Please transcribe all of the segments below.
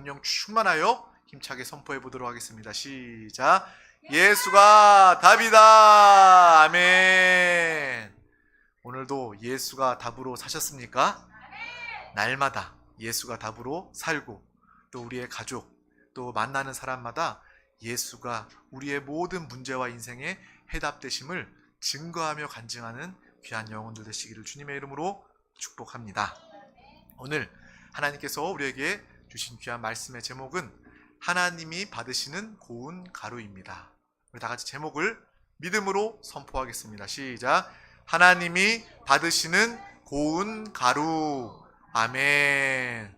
성령 충만하여 힘차게 선포해 보도록 하겠습니다. 시작. 예수가 답이다. 아멘. 오늘도 예수가 답으로 사셨습니까? 날마다 예수가 답으로 살고, 또 우리의 가족, 또 만나는 사람마다 예수가 우리의 모든 문제와 인생의 해답 되심을 증거하며 간증하는 귀한 영혼들 되시기를 주님의 이름으로 축복합니다. 오늘 하나님께서 우리에게 주신 귀한 말씀의 제목은 하나님이 받으시는 고운 가루입니다. 우리 다 같이 제목을 믿음으로 선포하겠습니다. 시작. 하나님이 받으시는 고운 가루. 아멘.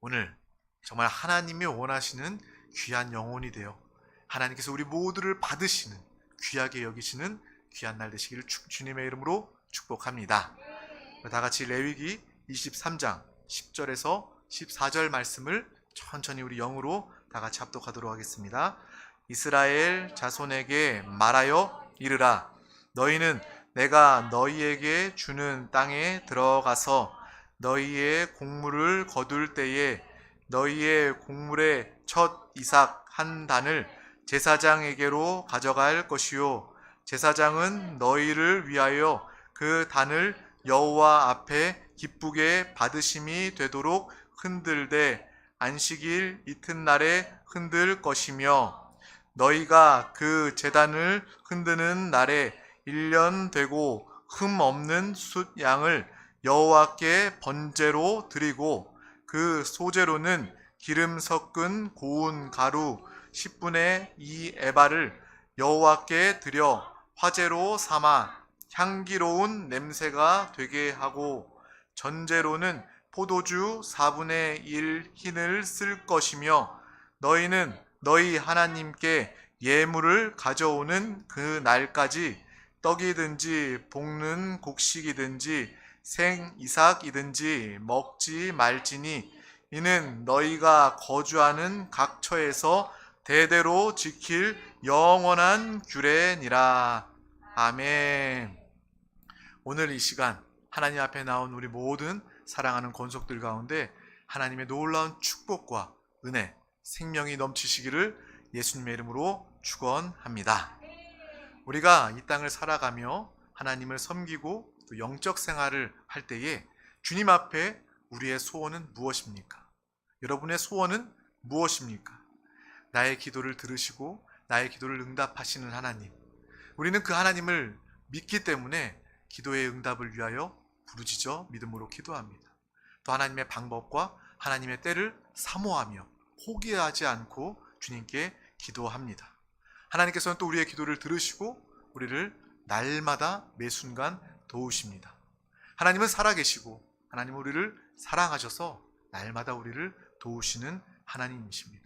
오늘 정말 하나님이 원하시는 귀한 영혼이 되어 하나님께서 우리 모두를 받으시는, 귀하게 여기시는 귀한 날 되시기를 주님의 이름으로 축복합니다. 다 같이 레위기 23장 10절에서 14절 말씀을 천천히 우리 영으로 다 같이 합독하도록 하겠습니다. 이스라엘 자손에게 말하여 이르라. 너희는 내가 너희에게 주는 땅에 들어가서 너희의 곡물을 거둘 때에 너희의 곡물의 첫 이삭 한 단을 제사장에게로 가져갈 것이요, 제사장은 너희를 위하여 그 단을 여호와 앞에 기쁘게 받으심이 되도록 흔들되 안식일 이튿날에 흔들 것이며, 너희가 그 제단을 흔드는 날에 1년 되고 흠 없는 숫 양을 여호와께 번제로 드리고, 그 소제로는 기름 섞은 고운 가루 10분의 2 에바를 여호와께 드려 화제로 삼아 향기로운 냄새가 되게 하고, 전제로는 포도주 4분의 1 흰을 쓸 것이며, 너희는 너희 하나님께 예물을 가져오는 그 날까지 떡이든지 볶는 곡식이든지 생 이삭이든지 먹지 말지니, 이는 너희가 거주하는 각 처에서 대대로 지킬 영원한 규례니라. 아멘. 오늘 이 시간 하나님 앞에 나온 우리 모든 사랑하는 권속들 가운데 하나님의 놀라운 축복과 은혜, 생명이 넘치시기를 예수님의 이름으로 축원합니다. 우리가 이 땅을 살아가며 하나님을 섬기고 또 영적 생활을 할 때에 주님 앞에 우리의 소원은 무엇입니까? 여러분의 소원은 무엇입니까? 나의 기도를 들으시고 나의 기도를 응답하시는 하나님, 우리는 그 하나님을 믿기 때문에 기도의 응답을 위하여 부르짖어 믿음으로 기도합니다. 또 하나님의 방법과 하나님의 때를 사모하며 포기하지 않고 주님께 기도합니다. 하나님께서는 또 우리의 기도를 들으시고 우리를 날마다 매 순간 도우십니다. 하나님은 살아계시고 하나님은 우리를 사랑하셔서 날마다 우리를 도우시는 하나님이십니다.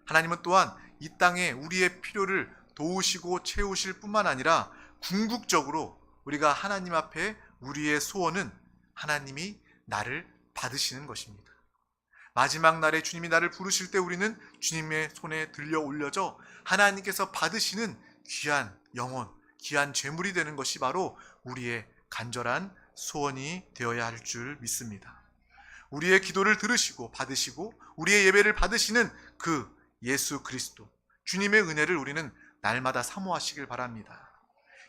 하나님은 또한 이 땅에 우리의 필요를 도우시고 채우실 뿐만 아니라 궁극적으로 우리가 하나님 앞에 우리의 소원은 하나님이 나를 받으시는 것입니다. 마지막 날에 주님이 나를 부르실 때 우리는 주님의 손에 들려 올려져 하나님께서 받으시는 귀한 영혼, 귀한 재물이 되는 것이 바로 우리의 간절한 소원이 되어야 할 줄 믿습니다. 우리의 기도를 들으시고 받으시고 우리의 예배를 받으시는 그 예수 그리스도, 주님의 은혜를 우리는 날마다 사모하시길 바랍니다.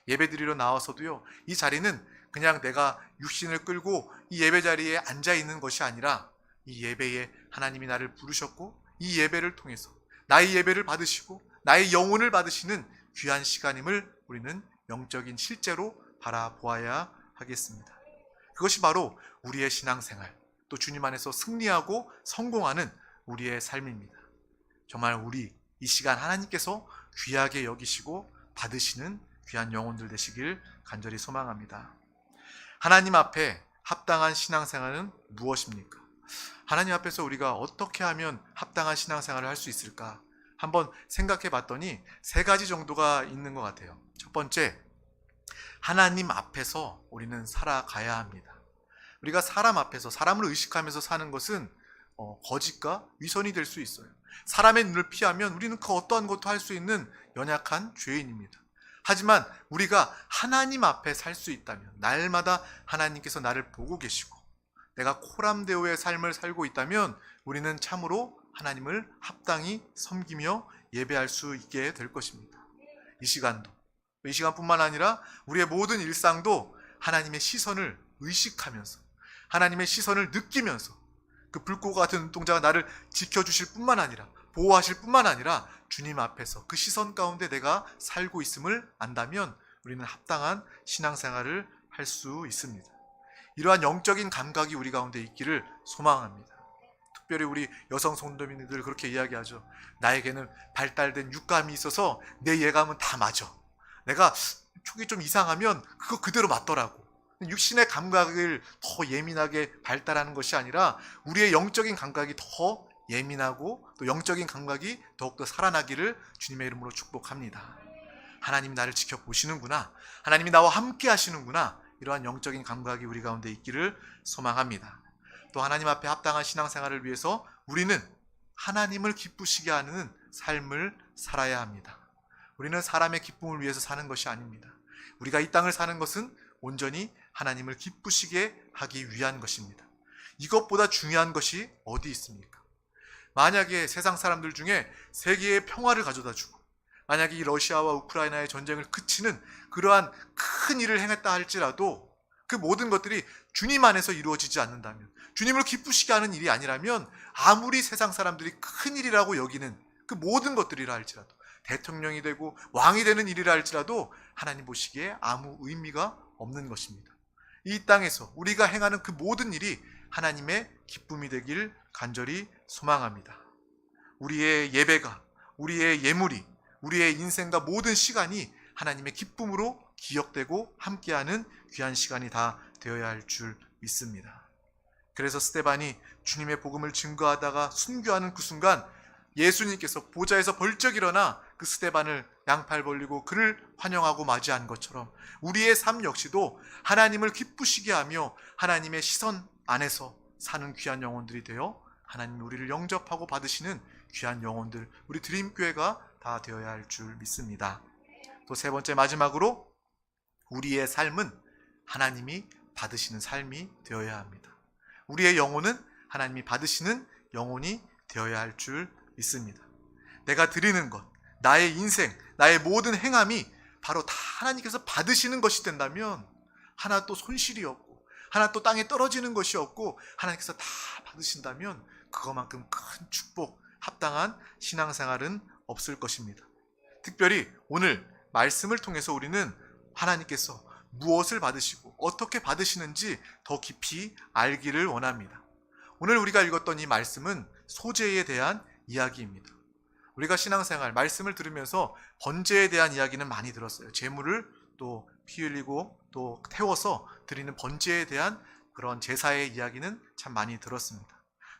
예배 드리러 나와서도요, 이 자리는 그냥 내가 육신을 끌고 이 예배 자리에 앉아 있는 것이 아니라 이 예배에 하나님이 나를 부르셨고 이 예배를 통해서 나의 예배를 받으시고 나의 영혼을 받으시는 귀한 시간임을 우리는 영적인 실제로 바라보아야 하겠습니다. 그것이 바로 우리의 신앙생활, 또 주님 안에서 승리하고 성공하는 우리의 삶입니다. 정말 우리 이 시간 하나님께서 귀하게 여기시고 받으시는 귀한 영혼들 되시길 간절히 소망합니다. 하나님 앞에 합당한 신앙생활은 무엇입니까? 하나님 앞에서 우리가 어떻게 하면 합당한 신앙생활을 할 수 있을까? 한번 생각해 봤더니 3가지 정도가 있는 것 같아요. 첫 번째, 하나님 앞에서 우리는 살아가야 합니다. 우리가 사람 앞에서 사람을 의식하면서 사는 것은 거짓과 위선이 될 수 있어요. 사람의 눈을 피하면 우리는 그 어떠한 것도 할 수 있는 연약한 죄인입니다. 하지만 우리가 하나님 앞에 살 수 있다면, 날마다 하나님께서 나를 보고 계시고 내가 코람데오의 삶을 살고 있다면 우리는 참으로 하나님을 합당히 섬기며 예배할 수 있게 될 것입니다. 이 시간도, 이 시간뿐만 아니라 우리의 모든 일상도 하나님의 시선을 의식하면서, 하나님의 시선을 느끼면서, 그 불꽃 같은 눈동자가 나를 지켜주실 뿐만 아니라, 보호하실 뿐만 아니라 주님 앞에서 그 시선 가운데 내가 살고 있음을 안다면 우리는 합당한 신앙생활을 할 수 있습니다. 이러한 영적인 감각이 우리 가운데 있기를 소망합니다. 특별히 우리 여성 성도님들 그렇게 이야기하죠. 나에게는 발달된 육감이 있어서 내 예감은 다 맞아. 내가 촉이 좀 이상하면 그거 그대로 맞더라고. 육신의 감각을 더 예민하게 발달하는 것이 아니라 우리의 영적인 감각이 더 예민하고 또 영적인 감각이 더욱더 살아나기를 주님의 이름으로 축복합니다. 하나님이 나를 지켜보시는구나. 하나님이 나와 함께 하시는구나. 이러한 영적인 감각이 우리 가운데 있기를 소망합니다. 또 하나님 앞에 합당한 신앙생활을 위해서 우리는 하나님을 기쁘시게 하는 삶을 살아야 합니다. 우리는 사람의 기쁨을 위해서 사는 것이 아닙니다. 우리가 이 땅을 사는 것은 온전히 하나님을 기쁘시게 하기 위한 것입니다. 이것보다 중요한 것이 어디 있습니까? 만약에 세상 사람들 중에 세계의 평화를 가져다 주고, 만약에 이 러시아와 우크라이나의 전쟁을 그치는 그러한 큰 일을 행했다 할지라도 그 모든 것들이 주님 안에서 이루어지지 않는다면, 주님을 기쁘시게 하는 일이 아니라면 아무리 세상 사람들이 큰 일이라고 여기는 그 모든 것들이라 할지라도, 대통령이 되고 왕이 되는 일이라 할지라도 하나님 보시기에 아무 의미가 없는 것입니다. 이 땅에서 우리가 행하는 그 모든 일이 하나님의 기쁨이 되길 간절히 소망합니다. 우리의 예배가, 우리의 예물이, 우리의 인생과 모든 시간이 하나님의 기쁨으로 기억되고 함께하는 귀한 시간이 다 되어야 할 줄 믿습니다. 그래서 스데반이 주님의 복음을 증거하다가 순교하는 그 순간 예수님께서 보좌에서 벌쩍 일어나 그 스데반을 양팔 벌리고 그를 환영하고 맞이한 것처럼 우리의 삶 역시도 하나님을 기쁘시게 하며 하나님의 시선 안에서 사는 귀한 영혼들이 되어 하나님이 우리를 영접하고 받으시는 귀한 영혼들, 우리 드림교회가 다 되어야 할 줄 믿습니다. 또 세 번째, 마지막으로 우리의 삶은 하나님이 받으시는 삶이 되어야 합니다. 우리의 영혼은 하나님이 받으시는 영혼이 되어야 할 줄 믿습니다. 내가 드리는 것, 나의 인생, 나의 모든 행함이 바로 다 하나님께서 받으시는 것이 된다면 하나 또 손실이 없고 하나 또 땅에 떨어지는 것이 없고 하나님께서 다 받으신다면 그것만큼 큰 축복, 합당한 신앙생활은 없을 것입니다. 특별히 오늘 말씀을 통해서 우리는 하나님께서 무엇을 받으시고 어떻게 받으시는지 더 깊이 알기를 원합니다. 오늘 우리가 읽었던 이 말씀은 소재에 대한 이야기입니다. 우리가 신앙생활, 말씀을 들으면서 번제에 대한 이야기는 많이 들었어요. 제물을 또 피 흘리고 또 태워서 드리는 번제에 대한 그런 제사의 이야기는 참 많이 들었습니다.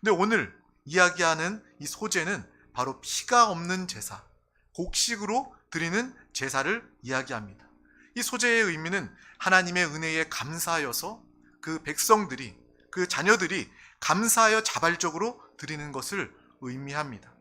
근데 오늘 이야기하는 이 소제는 바로 피가 없는 제사, 곡식으로 드리는 제사를 이야기합니다. 이 소제의 의미는 하나님의 은혜에 감사하여서 그 백성들이, 그 자녀들이 감사하여 자발적으로 드리는 것을 의미합니다.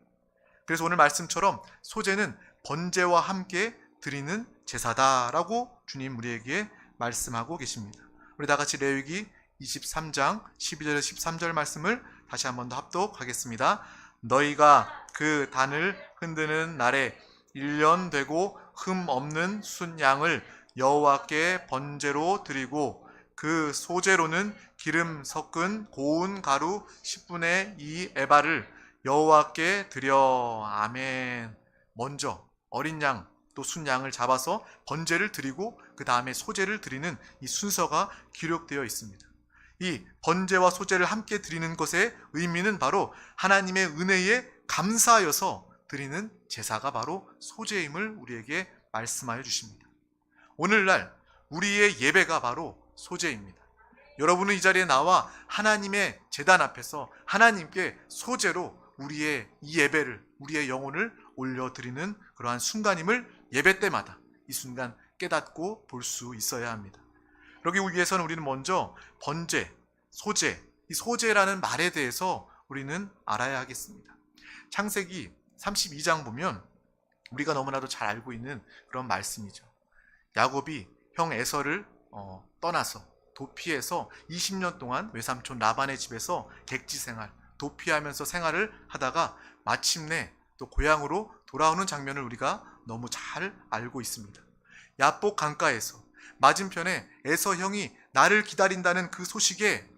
그래서 오늘 말씀처럼 소제는 번제와 함께 드리는 제사다라고 주님 우리에게 말씀하고 계십니다. 우리 다 같이 레위기 23장 12절에서 13절 말씀을 다시 한 번 더 합독하겠습니다. 너희가 그 단을 흔드는 날에 1년 되고 흠 없는 순양을 여호와께 번제로 드리고 그 소제로는 기름 섞은 고운 가루 10분의 2 에바를 여호와께 드려. 아멘. 먼저 어린 양 또 순양을 잡아서 번제를 드리고 그 다음에 소제를 드리는 이 순서가 기록되어 있습니다. 이 번제와 소제를 함께 드리는 것의 의미는 바로 하나님의 은혜에 감사하여서 드리는 제사가 바로 소제임을 우리에게 말씀하여 주십니다. 오늘날 우리의 예배가 바로 소제입니다. 여러분은 이 자리에 나와 하나님의 제단 앞에서 하나님께 소제로 우리의 이 예배를, 우리의 영혼을 올려드리는 그러한 순간임을 예배 때마다 이 순간 깨닫고 볼 수 있어야 합니다. 그러기 위해서는 우리는 먼저 번제, 소제, 이 소제라는 말에 대해서 우리는 알아야 하겠습니다. 창세기 32장 보면 우리가 너무나도 잘 알고 있는 그런 말씀이죠. 야곱이 형 에서를 떠나서 도피해서 20년 동안 외삼촌 라반의 집에서 객지 생활, 도피하면서 생활을 하다가 마침내 또 고향으로 돌아오는 장면을 우리가 너무 잘 알고 있습니다. 야복 강가에서 맞은편에 에서 형이 나를 기다린다는 그 소식에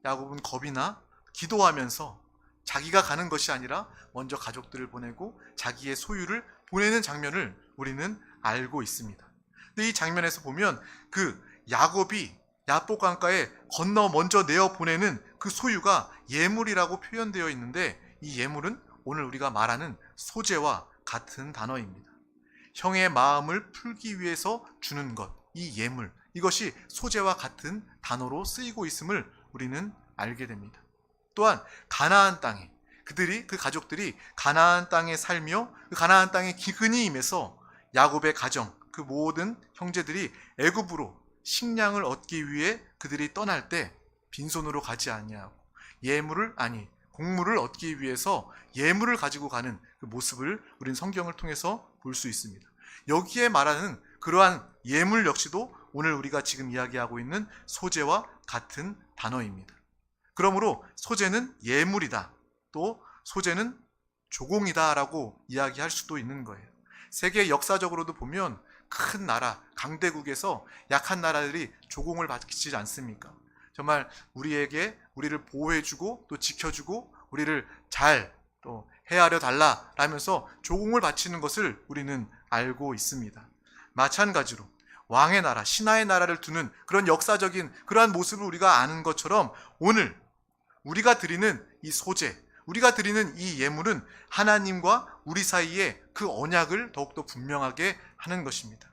야곱은 겁이 나 기도하면서 자기가 가는 것이 아니라 먼저 가족들을 보내고 자기의 소유를 보내는 장면을 우리는 알고 있습니다. 근데 이 장면에서 보면 그 야곱이 야복 강가에 건너 먼저 내어 보내는 그 소유가 예물이라고 표현되어 있는데, 이 예물은 오늘 우리가 말하는 소재와 같은 단어입니다. 형의 마음을 풀기 위해서 주는 것, 이 예물, 이것이 소재와 같은 단어로 쓰이고 있음을 우리는 알게 됩니다. 또한 가나안 땅에 그 가족들이 가나안 땅에 살며 그 가나안 땅에 기근이 임해서 야곱의 가정, 그 모든 형제들이 애굽으로 식량을 얻기 위해 그들이 떠날 때 빈손으로 가지 아니하고 곡물을 얻기 위해서 예물을 가지고 가는 그 모습을 우린 성경을 통해서 볼 수 있습니다. 여기에 말하는 그러한 예물 역시도 오늘 우리가 지금 이야기하고 있는 소재와 같은 단어입니다. 그러므로 소재는 예물이다, 또 소재는 조공이다 라고 이야기할 수도 있는 거예요. 세계 역사적으로도 보면 큰 나라, 강대국에서 약한 나라들이 조공을 바치지 않습니까? 정말 우리를 보호해주고 또 지켜주고 우리를 잘 또 헤아려 달라라면서 조공을 바치는 것을 우리는 알고 있습니다. 마찬가지로 왕의 나라, 신하의 나라를 두는 그런 역사적인 그러한 모습을 우리가 아는 것처럼 오늘 우리가 드리는 이 소재, 우리가 드리는 이 예물은 하나님과 우리 사이에 그 언약을 더욱더 분명하게 하는 것입니다.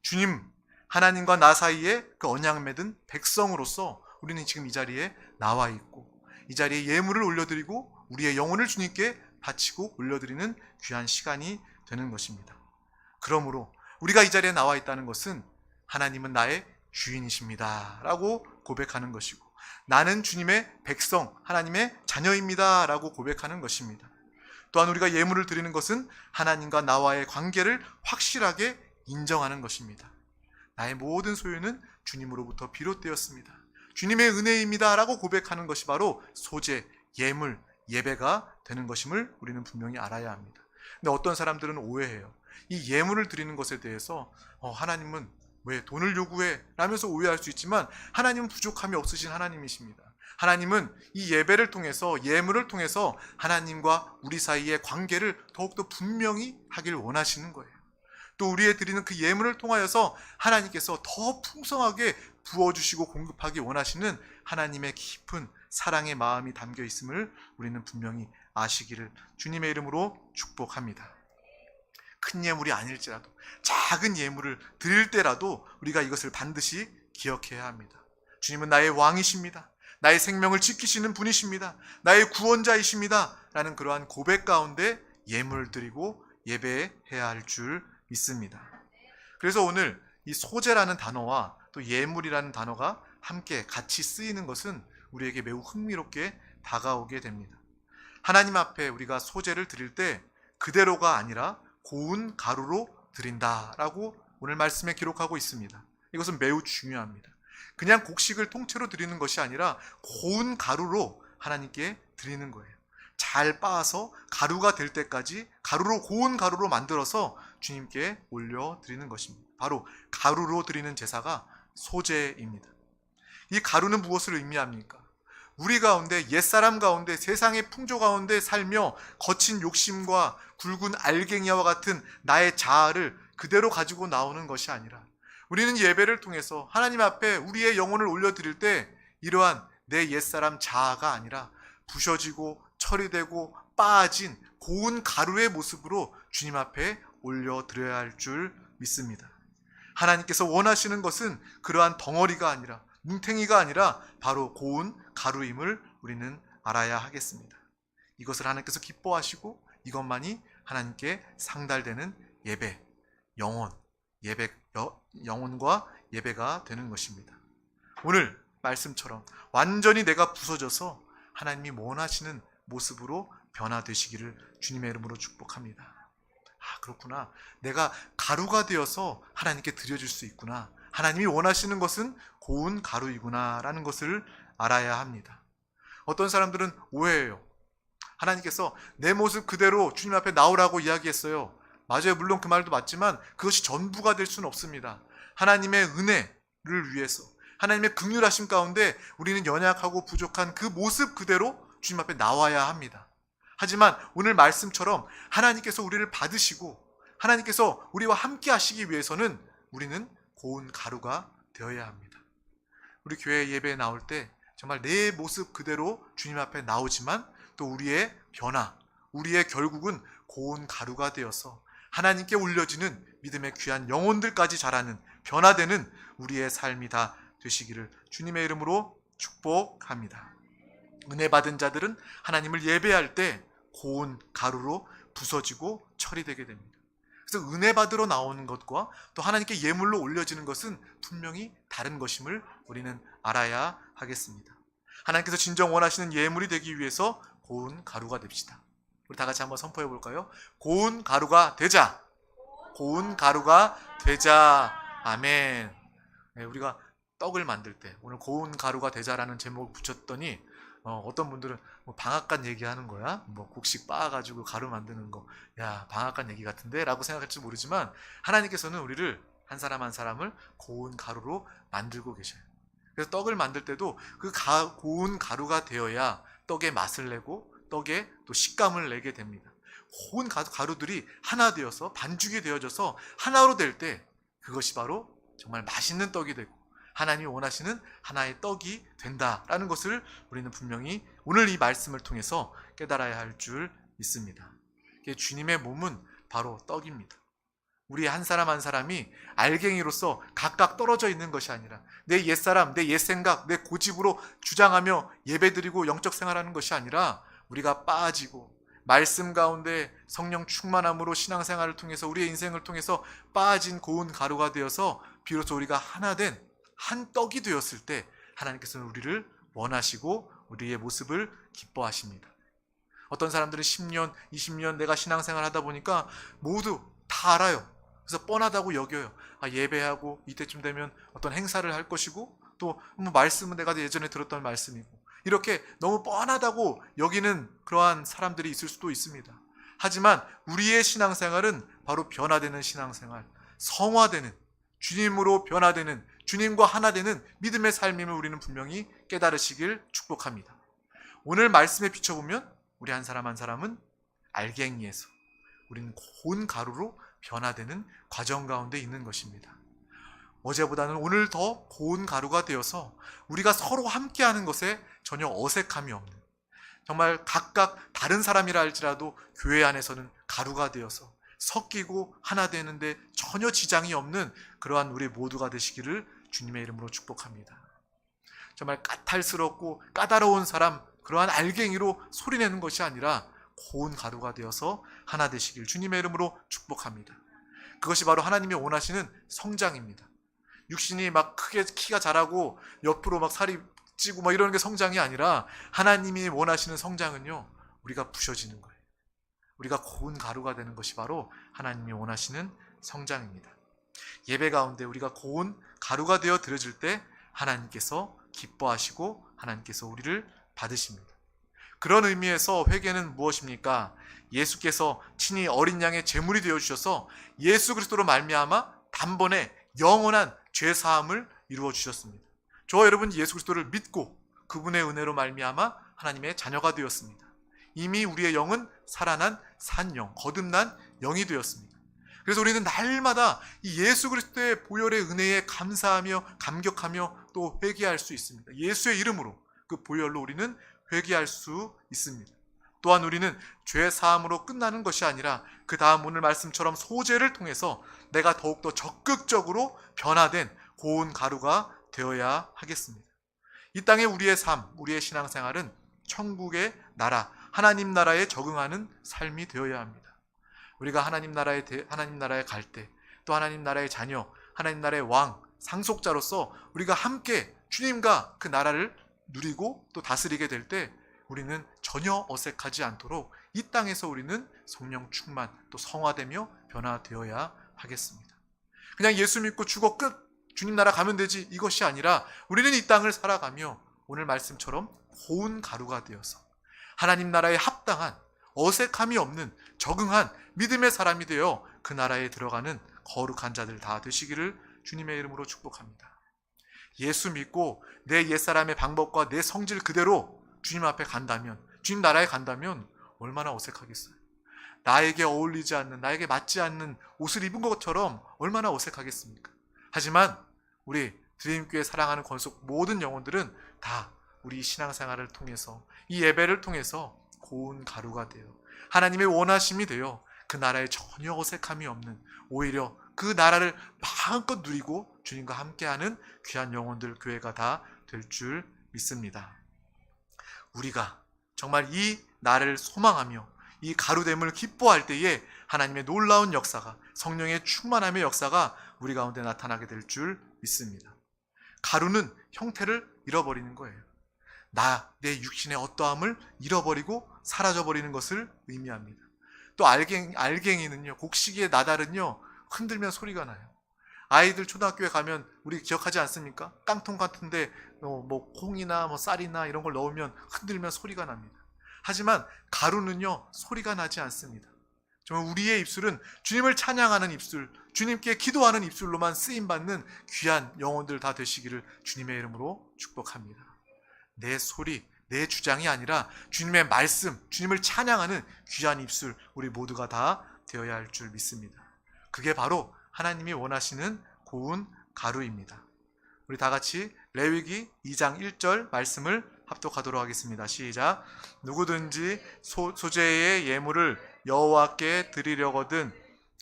주님, 하나님과 나 사이에 그 언약 맺은 백성으로서 우리는 지금 이 자리에 나와 있고, 이 자리에 예물을 올려드리고 우리의 영혼을 주님께 바치고 올려드리는 귀한 시간이 되는 것입니다. 그러므로 우리가 이 자리에 나와 있다는 것은 하나님은 나의 주인이십니다 라고 고백하는 것이고, 나는 주님의 백성, 하나님의 자녀입니다 라고 고백하는 것입니다. 또한 우리가 예물을 드리는 것은 하나님과 나와의 관계를 확실하게 인정하는 것입니다. 나의 모든 소유는 주님으로부터 비롯되었습니다, 주님의 은혜입니다 라고 고백하는 것이 바로 소재, 예물, 예배가 되는 것임을 우리는 분명히 알아야 합니다. 근데 어떤 사람들은 오해해요. 이 예물을 드리는 것에 대해서 하나님은 왜 돈을 요구해? 라면서 오해할 수 있지만 하나님은 부족함이 없으신 하나님이십니다. 하나님은 이 예배를 통해서, 예물을 통해서 하나님과 우리 사이의 관계를 더욱더 분명히 하길 원하시는 거예요. 또 우리의 드리는 그 예물을 통하여서 하나님께서 더 풍성하게 부어주시고 공급하기 원하시는 하나님의 깊은 사랑의 마음이 담겨 있음을 우리는 분명히 아시기를 주님의 이름으로 축복합니다. 큰 예물이 아닐지라도, 작은 예물을 드릴 때라도 우리가 이것을 반드시 기억해야 합니다. 주님은 나의 왕이십니다. 나의 생명을 지키시는 분이십니다. 나의 구원자이십니다 라는 그러한 고백 가운데 예물을 드리고 예배해야 할 줄 믿습니다. 그래서 오늘 이 소재라는 단어와 또 예물이라는 단어가 함께 같이 쓰이는 것은 우리에게 매우 흥미롭게 다가오게 됩니다. 하나님 앞에 우리가 소재를 드릴 때 그대로가 아니라 고운 가루로 드린다라고 오늘 말씀에 기록하고 있습니다. 이것은 매우 중요합니다. 그냥 곡식을 통째로 드리는 것이 아니라 고운 가루로 하나님께 드리는 거예요. 잘 빻아서 가루가 될 때까지 고운 가루로 만들어서 주님께 올려드리는 것입니다. 바로 가루로 드리는 제사가 소제입니다. 이 가루는 무엇을 의미합니까? 우리 가운데, 옛사람 가운데, 세상의 풍조 가운데 살며 거친 욕심과 굵은 알갱이와 같은 나의 자아를 그대로 가지고 나오는 것이 아니라, 우리는 예배를 통해서 하나님 앞에 우리의 영혼을 올려드릴 때 이러한 내 옛사람 자아가 아니라 부셔지고 처리되고 빠진 고운 가루의 모습으로 주님 앞에 올려드려야 할 줄 믿습니다. 하나님께서 원하시는 것은 그러한 덩어리가 아니라, 뭉탱이가 아니라 바로 고운 가루임을 우리는 알아야 하겠습니다. 이것을 하나님께서 기뻐하시고 이것만이 하나님께 상달되는 예배, 영혼과 예배가 되는 것입니다. 오늘 말씀처럼 완전히 내가 부서져서 하나님이 원하시는 모습으로 변화되시기를 주님의 이름으로 축복합니다. 그렇구나. 내가 가루가 되어서 하나님께 드려줄 수 있구나. 하나님이 원하시는 것은 고운 가루이구나 라는 것을 알아야 합니다. 어떤 사람들은 오해해요. 하나님께서 내 모습 그대로 주님 앞에 나오라고 이야기했어요. 맞아요. 물론 그 말도 맞지만 그것이 전부가 될 수는 없습니다. 하나님의 은혜를 위해서, 하나님의 긍휼하심 가운데 우리는 연약하고 부족한 그 모습 그대로 주님 앞에 나와야 합니다. 하지만 오늘 말씀처럼 하나님께서 우리를 받으시고 하나님께서 우리와 함께 하시기 위해서는 우리는 고운 가루가 되어야 합니다. 우리 교회 예배에 나올 때 정말 내 모습 그대로 주님 앞에 나오지만 또 우리의 변화, 우리의 결국은 고운 가루가 되어서 하나님께 올려지는 믿음의 귀한 영혼들까지 자라는 변화되는 우리의 삶이 다 되시기를 주님의 이름으로 축복합니다. 은혜 받은 자들은 하나님을 예배할 때 고운 가루로 부서지고 처리되게 됩니다. 그래서 은혜 받으러 나오는 것과 또 하나님께 예물로 올려지는 것은 분명히 다른 것임을 우리는 알아야 하겠습니다. 하나님께서 진정 원하시는 예물이 되기 위해서 고운 가루가 됩시다. 우리 다 같이 한번 선포해 볼까요? 고운 가루가 되자. 고운 가루가 되자. 아멘. 네, 우리가 떡을 만들 때 오늘 고운 가루가 되자라는 제목을 붙였더니 어떤 분들은 뭐 방앗간 얘기하는 거야? 뭐 곡식 빻아가지고 가루 만드는 거, 야 방앗간 얘기 같은데? 라고 생각할지 모르지만 하나님께서는 우리를 한 사람 한 사람을 고운 가루로 만들고 계셔요. 그래서 떡을 만들 때도 그 고운 가루가 되어야 떡의 맛을 내고 떡에 또 식감을 내게 됩니다. 고운 가루들이 하나 되어서 반죽이 되어져서 하나로 될 때 그것이 바로 정말 맛있는 떡이 되고 하나님이 원하시는 하나의 떡이 된다라는 것을 우리는 분명히 오늘 이 말씀을 통해서 깨달아야 할 줄 믿습니다. 주님의 몸은 바로 떡입니다. 우리 한 사람 한 사람이 알갱이로서 각각 떨어져 있는 것이 아니라 내 옛사람, 내 옛생각, 내 고집으로 주장하며 예배드리고 영적 생활하는 것이 아니라 우리가 빠지고 말씀 가운데 성령 충만함으로 신앙생활을 통해서 우리의 인생을 통해서 빠진 고운 가루가 되어서 비로소 우리가 하나 된 한 떡이 되었을 때 하나님께서는 우리를 원하시고 우리의 모습을 기뻐하십니다. 어떤 사람들은 10년, 20년 내가 신앙생활 하다 보니까 모두 다 알아요. 그래서 뻔하다고 여겨요. 예배하고 이때쯤 되면 어떤 행사를 할 것이고 또 말씀은 내가 예전에 들었던 말씀이고 이렇게 너무 뻔하다고 여기는 그러한 사람들이 있을 수도 있습니다. 하지만 우리의 신앙생활은 바로 변화되는 신앙생활, 성화되는, 주님으로 변화되는, 주님과 하나 되는 믿음의 삶임을 우리는 분명히 깨달으시길 축복합니다. 오늘 말씀에 비춰보면 우리 한 사람 한 사람은 알갱이에서 우리는 고운 가루로 변화되는 과정 가운데 있는 것입니다. 어제보다는 오늘 더 고운 가루가 되어서 우리가 서로 함께하는 것에 전혀 어색함이 없는, 정말 각각 다른 사람이라 할지라도 교회 안에서는 가루가 되어서 섞이고 하나 되는데 전혀 지장이 없는 그러한 우리 모두가 되시기를 주님의 이름으로 축복합니다. 정말 까탈스럽고 까다로운 사람, 그러한 알갱이로 소리내는 것이 아니라 고운 가루가 되어서 하나 되시길 주님의 이름으로 축복합니다. 그것이 바로 하나님이 원하시는 성장입니다. 육신이 막 크게 키가 자라고 옆으로 막 살이 찌고 막 이러는 게 성장이 아니라 하나님이 원하시는 성장은요, 우리가 부셔지는 거예요. 우리가 고운 가루가 되는 것이 바로 하나님이 원하시는 성장입니다. 예배 가운데 우리가 고운 가루가 되어 드려질 때 하나님께서 기뻐하시고 하나님께서 우리를 받으십니다. 그런 의미에서 회개는 무엇입니까? 예수께서 친히 어린 양의 제물이 되어주셔서 예수 그리스도로 말미암아 단번에 영원한 죄사함을 이루어 주셨습니다. 저와 여러분 예수 그리스도를 믿고 그분의 은혜로 말미암아 하나님의 자녀가 되었습니다. 이미 우리의 영은 살아난 산 영, 거듭난 영이 되었습니다. 그래서 우리는 날마다 이 예수 그리스도의 보혈의 은혜에 감사하며 감격하며 또 회개할 수 있습니다. 예수의 이름으로 그 보혈로 우리는 회개할 수 있습니다. 또한 우리는 죄 사함으로 끝나는 것이 아니라 그 다음 오늘 말씀처럼 소재를 통해서 내가 더욱더 적극적으로 변화된 고운 가루가 되어야 하겠습니다. 이 땅에 우리의 삶, 우리의 신앙생활은 천국의 나라, 하나님 나라에 적응하는 삶이 되어야 합니다. 우리가 하나님 나라에 갈 때, 또 하나님 나라의 자녀, 하나님 나라의 왕, 상속자로서 우리가 함께 주님과 그 나라를 누리고 또 다스리게 될 때 우리는 전혀 어색하지 않도록 이 땅에서 우리는 성령 충만 또 성화되며 변화되어야 하겠습니다. 그냥 예수 믿고 죽어 끝, 주님 나라 가면 되지, 이것이 아니라 우리는 이 땅을 살아가며 오늘 말씀처럼 고운 가루가 되어서 하나님 나라에 합당한, 어색함이 없는 적응한 믿음의 사람이 되어 그 나라에 들어가는 거룩한 자들 다 되시기를 주님의 이름으로 축복합니다. 예수 믿고 내 옛사람의 방법과 내 성질 그대로 주님 앞에 간다면, 주님 나라에 간다면 얼마나 어색하겠어요. 나에게 어울리지 않는, 나에게 맞지 않는 옷을 입은 것처럼 얼마나 어색하겠습니까? 하지만 우리 드림교회 사랑하는 권속 모든 영혼들은 다 우리 신앙생활을 통해서, 이 예배를 통해서 고운 가루가 되어 하나님의 원하심이 되어 그 나라에 전혀 어색함이 없는, 오히려 그 나라를 마음껏 누리고 주님과 함께하는 귀한 영혼들, 교회가 다 될 줄 믿습니다. 우리가 정말 이 날을 소망하며 이 가루됨을 기뻐할 때에 하나님의 놀라운 역사가, 성령의 충만함의 역사가 우리 가운데 나타나게 될 줄 믿습니다. 가루는 형태를 잃어버리는 거예요. 내 육신의 어떠함을 잃어버리고 사라져버리는 것을 의미합니다. 또 알갱이는요, 곡식의 나달은요, 흔들면 소리가 나요. 아이들 초등학교에 가면 우리 기억하지 않습니까? 깡통 같은데 콩이나 쌀이나 이런 걸 넣으면 흔들면 소리가 납니다. 하지만 가루는요, 소리가 나지 않습니다. 정말 우리의 입술은 주님을 찬양하는 입술, 주님께 기도하는 입술로만 쓰임받는 귀한 영혼들 다 되시기를 주님의 이름으로 축복합니다. 내 소리, 내 주장이 아니라 주님의 말씀, 주님을 찬양하는 귀한 입술, 우리 모두가 다 되어야 할 줄 믿습니다. 그게 바로 하나님이 원하시는 고운 가루입니다. 우리 다 같이 레위기 2장 1절 말씀을 합독하도록 하겠습니다. 시작. 누구든지 소재의 예물을 여호와께 드리려거든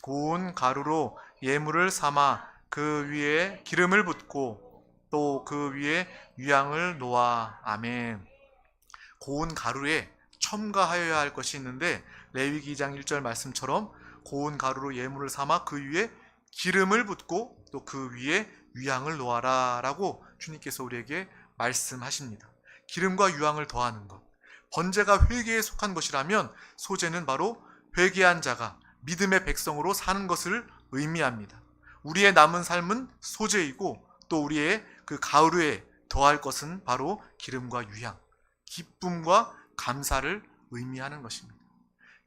고운 가루로 예물을 삼아 그 위에 기름을 붓고 또 그 위에 유향을 놓아. 아멘. 고운 가루에 첨가하여야 할 것이 있는데, 레위기 2장 1절 말씀처럼 고운 가루로 예물을 삼아 그 위에 기름을 붓고 또 그 위에 유향을 놓아라 라고 주님께서 우리에게 말씀하십니다. 기름과 유향을 더하는 것, 번제가 회개에 속한 것이라면 소제는 바로 회개한 자가 믿음의 백성으로 사는 것을 의미합니다. 우리의 남은 삶은 소제이고 또 우리의 그 가루에 더할 것은 바로 기름과 유향, 기쁨과 감사를 의미하는 것입니다.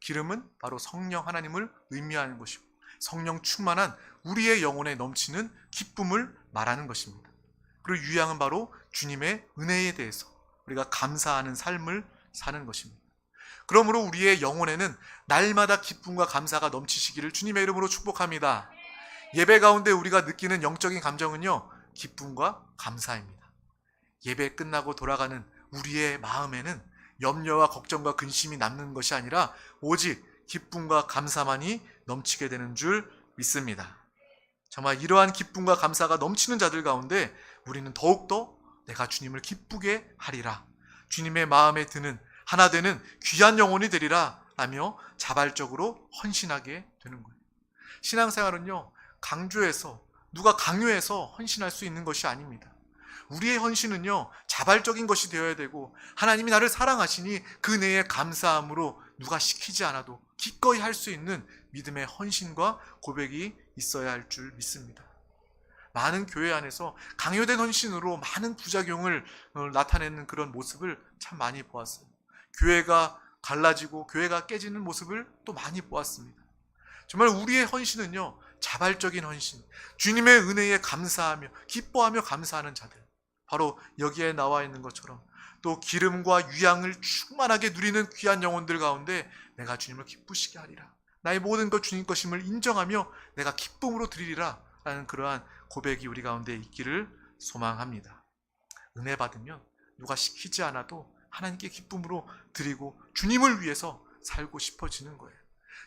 기름은 바로 성령 하나님을 의미하는 것이고, 성령 충만한 우리의 영혼에 넘치는 기쁨을 말하는 것입니다. 그리고 유향은 바로 주님의 은혜에 대해서 우리가 감사하는 삶을 사는 것입니다. 그러므로 우리의 영혼에는 날마다 기쁨과 감사가 넘치시기를 주님의 이름으로 축복합니다. 예배 가운데 우리가 느끼는 영적인 감정은요, 기쁨과 감사입니다. 예배 끝나고 돌아가는 우리의 마음에는 염려와 걱정과 근심이 남는 것이 아니라 오직 기쁨과 감사만이 넘치게 되는 줄 믿습니다. 정말 이러한 기쁨과 감사가 넘치는 자들 가운데 우리는 더욱더 내가 주님을 기쁘게 하리라, 주님의 마음에 드는 하나 되는 귀한 영혼이 되리라 하며 자발적으로 헌신하게 되는 거예요. 신앙생활은요, 강조해서 누가 강요해서 헌신할 수 있는 것이 아닙니다. 우리의 헌신은요, 자발적인 것이 되어야 되고, 하나님이 나를 사랑하시니 그 은혜에 감사함으로 누가 시키지 않아도 기꺼이 할 수 있는 믿음의 헌신과 고백이 있어야 할 줄 믿습니다. 많은 교회 안에서 강요된 헌신으로 많은 부작용을 나타내는 그런 모습을 참 많이 보았어요. 교회가 갈라지고 교회가 깨지는 모습을 또 많이 보았습니다. 정말 우리의 헌신은요, 자발적인 헌신, 주님의 은혜에 감사하며 기뻐하며 감사하는 자들, 바로 여기에 나와 있는 것처럼 또 기름과 유향을 충만하게 누리는 귀한 영혼들 가운데 내가 주님을 기쁘시게 하리라, 나의 모든 것 주님 것임을 인정하며 내가 기쁨으로 드리리라 라는 그러한 고백이 우리 가운데 있기를 소망합니다. 은혜 받으면 누가 시키지 않아도 하나님께 기쁨으로 드리고 주님을 위해서 살고 싶어지는 거예요.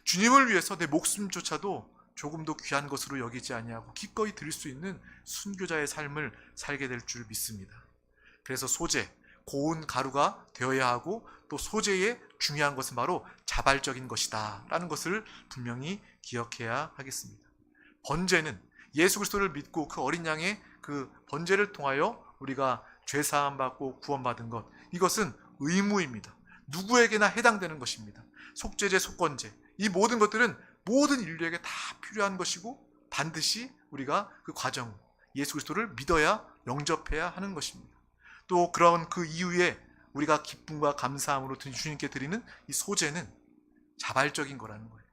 주님을 위해서 내 목숨조차도 조금도 귀한 것으로 여기지 아니하고 기꺼이 드릴 수 있는 순교자의 삶을 살게 될 줄 믿습니다. 그래서 소재, 고운 가루가 되어야 하고 또 소재의 중요한 것은 바로 자발적인 것이다 라는 것을 분명히 기억해야 하겠습니다. 번제는 예수 그리스도를 믿고 그 어린 양의 그 번제를 통하여 우리가 죄사함 받고 구원받은 것, 이것은 의무입니다. 누구에게나 해당되는 것입니다. 속죄제, 속건제, 이 모든 것들은 모든 인류에게 다 필요한 것이고 반드시 우리가 그 과정, 예수 그리스도를 믿어야 영접해야 하는 것입니다. 또 그런 그 이후에 우리가 기쁨과 감사함으로 주님께 드리는 이 소재는 자발적인 거라는 거예요.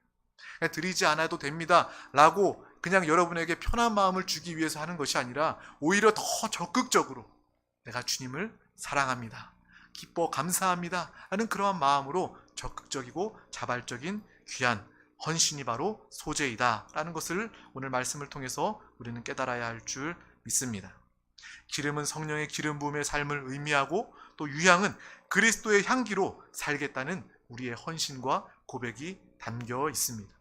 그냥 드리지 않아도 됩니다 라고 그냥 여러분에게 편한 마음을 주기 위해서 하는 것이 아니라 오히려 더 적극적으로 내가 주님을 사랑합니다, 기뻐 감사합니다 하는 그러한 마음으로 적극적이고 자발적인 귀한 헌신이 바로 소재이다 라는 것을 오늘 말씀을 통해서 우리는 깨달아야 할 줄 믿습니다. 기름은 성령의 기름 부음의 삶을 의미하고 또 유향은 그리스도의 향기로 살겠다는 우리의 헌신과 고백이 담겨 있습니다.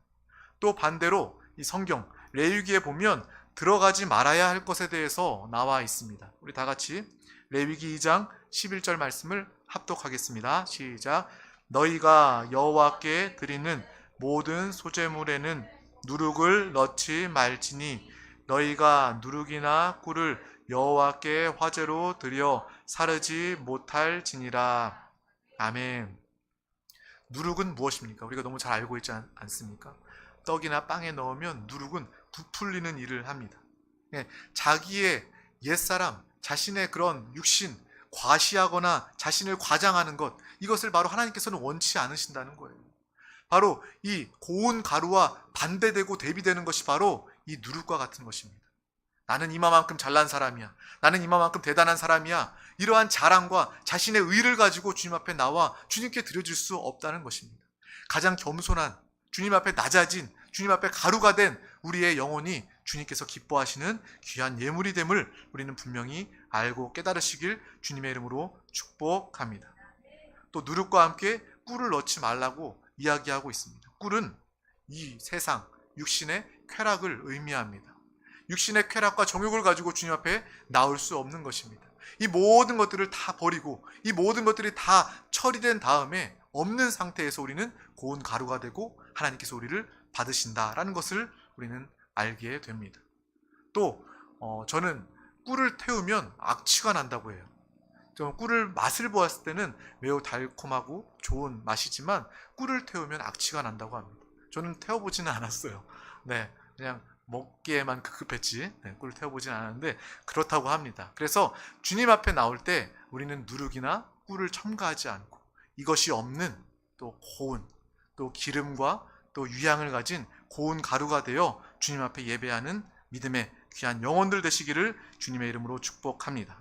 또 반대로 이 성경 레위기에 보면 들어가지 말아야 할 것에 대해서 나와 있습니다. 우리 다 같이 레위기 2장 11절 말씀을 합독하겠습니다. 시작. 너희가 여호와께 드리는 모든 소제물에는 누룩을 넣지 말지니 너희가 누룩이나 꿀을 여호와께 화제로 드려 사르지 못할지니라. 아멘. 누룩은 무엇입니까? 우리가 너무 잘 알고 있지 않습니까? 떡이나 빵에 넣으면 누룩은 부풀리는 일을 합니다. 자기의 옛사람, 자신의 그런 육신, 과시하거나 자신을 과장하는 것, 이것을 바로 하나님께서는 원치 않으신다는 거예요. 바로 이 고운 가루와 반대되고 대비되는 것이 바로 이 누룩과 같은 것입니다. 나는 이만큼 잘난 사람이야, 나는 이만큼 대단한 사람이야, 이러한 자랑과 자신의 의를 가지고 주님 앞에 나와 주님께 드려줄 수 없다는 것입니다. 가장 겸손한, 주님 앞에 낮아진, 주님 앞에 가루가 된 우리의 영혼이 주님께서 기뻐하시는 귀한 예물이 됨을 우리는 분명히 알고 깨달으시길 주님의 이름으로 축복합니다. 또 누룩과 함께 꿀을 넣지 말라고 이야기하고 있습니다. 꿀은 이 세상, 육신의 쾌락을 의미합니다. 육신의 쾌락과 정욕을 가지고 주님 앞에 나올 수 없는 것입니다. 이 모든 것들을 다 버리고 이 모든 것들이 다 처리된 다음에 없는 상태에서 우리는 고운 가루가 되고 하나님께서 우리를 받으신다라는 것을 우리는 알게 됩니다. 또 저는 꿀을 태우면 악취가 난다고 해요. 꿀을 맛을 보았을 때는 매우 달콤하고 좋은 맛이지만 꿀을 태우면 악취가 난다고 합니다. 저는 태워보지는 않았어요. 그냥 먹기에만 급급했지 꿀을 태워보지는 않았는데 그렇다고 합니다. 그래서 주님 앞에 나올 때 우리는 누룩이나 꿀을 첨가하지 않고 이것이 없는 또 고운, 또 기름과 또 유향을 가진 고운 가루가 되어 주님 앞에 예배하는 믿음의 귀한 영혼들 되시기를 주님의 이름으로 축복합니다.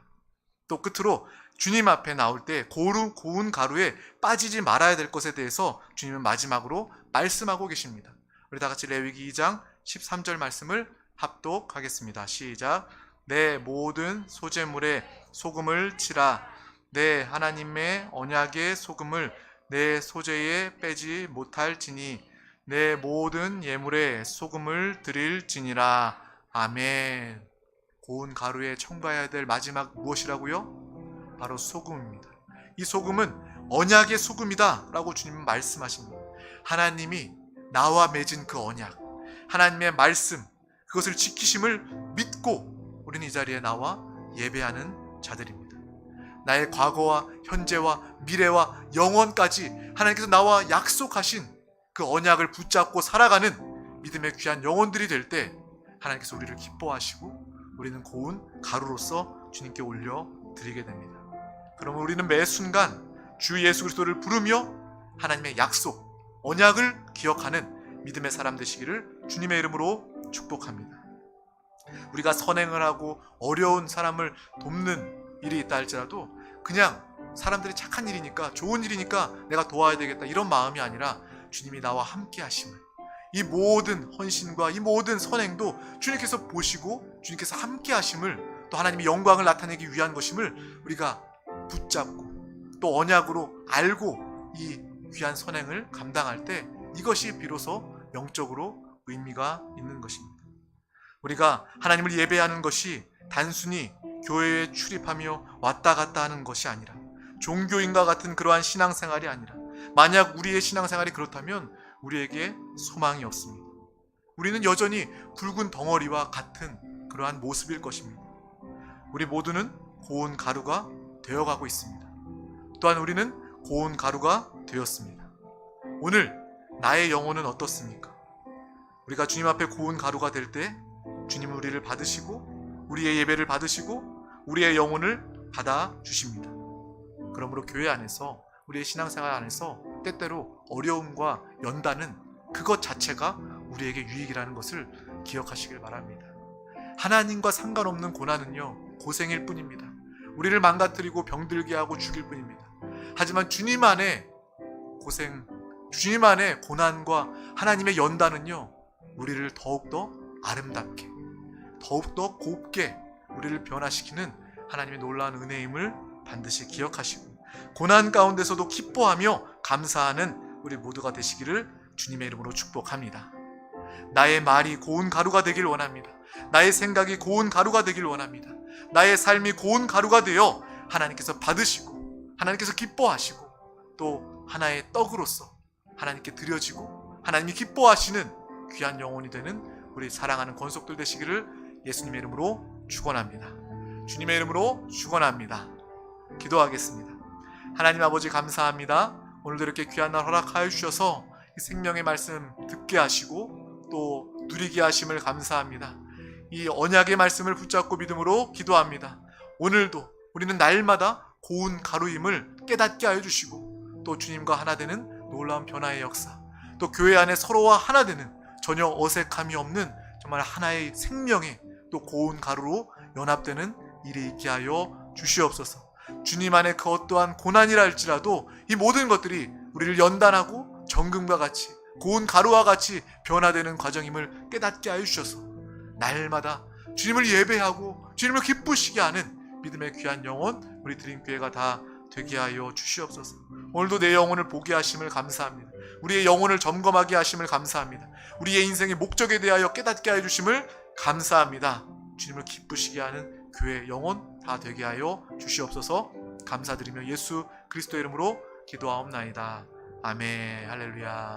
또 끝으로 주님 앞에 나올 때 고운 가루에 빠지지 말아야 될 것에 대해서 주님은 마지막으로 말씀하고 계십니다. 우리 다 같이 레위기 2장 13절 말씀을 합독하겠습니다. 시작. 내 모든 소제물에 소금을 치라. 내 하나님의 언약의 소금을 내 소제에 빼지 못할지니 내 모든 예물에 소금을 드릴지니라. 아멘. 고운 가루에 첨가해야 될 마지막 무엇이라고요? 바로 소금입니다. 이 소금은 언약의 소금이다 라고 주님은 말씀하십니다. 하나님이 나와 맺은 그 언약, 하나님의 말씀, 그것을 지키심을 믿고 우리는 이 자리에 나와 예배하는 자들입니다. 나의 과거와 현재와 미래와 영원까지 하나님께서 나와 약속하신 그 언약을 붙잡고 살아가는 믿음의 귀한 영혼들이 될 때 하나님께서 우리를 기뻐하시고 우리는 고운 가루로서 주님께 올려드리게 됩니다. 그러면 우리는 매 순간 주 예수 그리스도를 부르며 하나님의 약속, 언약을 기억하는 믿음의 사람 되시기를 주님의 이름으로 축복합니다. 우리가 선행을 하고 어려운 사람을 돕는 일이 있다 할지라도 그냥 사람들이 착한 일이니까, 좋은 일이니까 내가 도와야 되겠다 이런 마음이 아니라 주님이 나와 함께 하심을, 이 모든 헌신과 이 모든 선행도 주님께서 보시고 주님께서 함께 하심을, 또 하나님의 영광을 나타내기 위한 것임을 우리가 붙잡고 또 언약으로 알고 이 귀한 선행을 감당할 때 이것이 비로소 영적으로 의미가 있는 것입니다. 우리가 하나님을 예배하는 것이 단순히 교회에 출입하며 왔다 갔다 하는 것이 아니라, 종교인과 같은 그러한 신앙생활이 아니라, 만약 우리의 신앙생활이 그렇다면 우리에게 소망이 없습니다. 우리는 여전히 붉은 덩어리와 같은 그러한 모습일 것입니다. 우리 모두는 고운 가루가 되어가고 있습니다. 또한 우리는 고운 가루가 되었습니다. 오늘 나의 영혼은 어떻습니까? 우리가 주님 앞에 고운 가루가 될 때 주님은 우리를 받으시고 우리의 예배를 받으시고 우리의 영혼을 받아주십니다. 그러므로 교회 안에서 우리의 신앙생활 안에서 때때로 어려움과 연단은 그것 자체가 우리에게 유익이라는 것을 기억하시길 바랍니다. 하나님과 상관없는 고난은요, 고생일 뿐입니다. 우리를 망가뜨리고 병들게 하고 죽일 뿐입니다. 하지만 주님 안에 고생, 주님 안에 고난과 하나님의 연단은요, 우리를 더욱더 아름답게, 더욱더 곱게 우리를 변화시키는 하나님의 놀라운 은혜임을 반드시 기억하시고, 고난 가운데서도 기뻐하며 감사하는 우리 모두가 되시기를 주님의 이름으로 축복합니다. 나의 말이 고운 가루가 되길 원합니다. 나의 생각이 고운 가루가 되길 원합니다. 나의 삶이 고운 가루가 되어 하나님께서 받으시고 하나님께서 기뻐하시고 또 하나의 떡으로서 하나님께 드려지고 하나님이 기뻐하시는 귀한 영혼이 되는 우리 사랑하는 권속들 되시기를 예수님의 이름으로 축원합니다. 주님의 이름으로 축원합니다. 기도하겠습니다. 하나님 아버지 감사합니다. 오늘도 이렇게 귀한 날 허락하여 주셔서 이 생명의 말씀 듣게 하시고 또 누리게 하심을 감사합니다. 이 언약의 말씀을 붙잡고 믿음으로 기도합니다. 오늘도 우리는 날마다 고운 가루임을 깨닫게 하여 주시고 또 주님과 하나 되는 놀라운 변화의 역사, 또 교회 안에 서로와 하나 되는 전혀 어색함이 없는 정말 하나의 생명의 또 고운 가루로 연합되는 일이 있게 하여 주시옵소서. 주님 안에 그 어떠한 고난이라 할지라도 이 모든 것들이 우리를 연단하고 정금과 같이 고운 가루와 같이 변화되는 과정임을 깨닫게 하여 주셔서 날마다 주님을 예배하고 주님을 기쁘시게 하는 믿음의 귀한 영혼 우리 드림교회가 다 되게 하여 주시옵소서. 오늘도 내 영혼을 보게 하심을 감사합니다. 우리의 영혼을 점검하게 하심을 감사합니다. 우리의 인생의 목적에 대하여 깨닫게 하여 주심을 감사합니다. 주님을 기쁘시게 하는 교회 영혼 다 되게 하여 주시옵소서. 감사드리며 예수 그리스도의 이름으로 기도하옵나이다. 아멘. 할렐루야.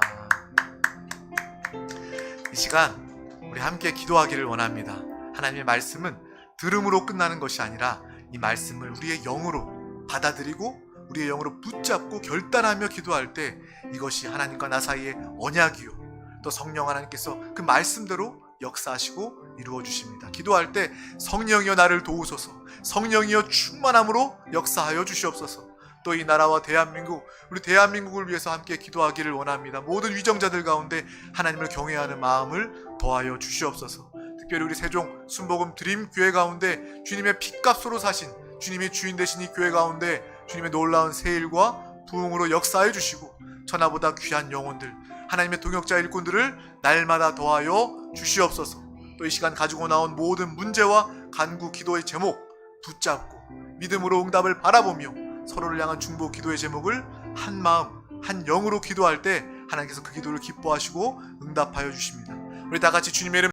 이 시간 우리 함께 기도하기를 원합니다. 하나님의 말씀은 들음으로 끝나는 것이 아니라 이 말씀을 우리의 영으로 받아들이고 우리의 영으로 붙잡고 결단하며 기도할 때 이것이 하나님과 나 사이의 언약이요 또 성령 하나님께서 그 말씀대로 역사하시고 이루어 주십니다. 기도할 때 성령이여 나를 도우소서, 성령이여 충만함으로 역사하여 주시옵소서. 또 이 나라와 대한민국, 우리 대한민국을 위해서 함께 기도하기를 원합니다. 모든 위정자들 가운데 하나님을 경외하는 마음을 더하여 주시옵소서. 특별히 우리 세종 순복음 드림교회 가운데 주님의 핏값으로 사신 주님이 주인 되신 이 교회 가운데 주님의 놀라운 세일과 부흥으로 역사해 주시고 천하보다 귀한 영혼들, 하나님의 동역자 일꾼들을 날마다 더하여 주시옵소서. 또 이 시간 가지고 나온 모든 문제와 간구 기도의 제목 붙잡고 믿음으로 응답을 바라보며 서로를 향한 중보 기도의 제목을 한 마음 한 영으로 기도할 때 하나님께서 그 기도를 기뻐하시고 응답하여 주십니다. 우리 다 같이 주님의 이름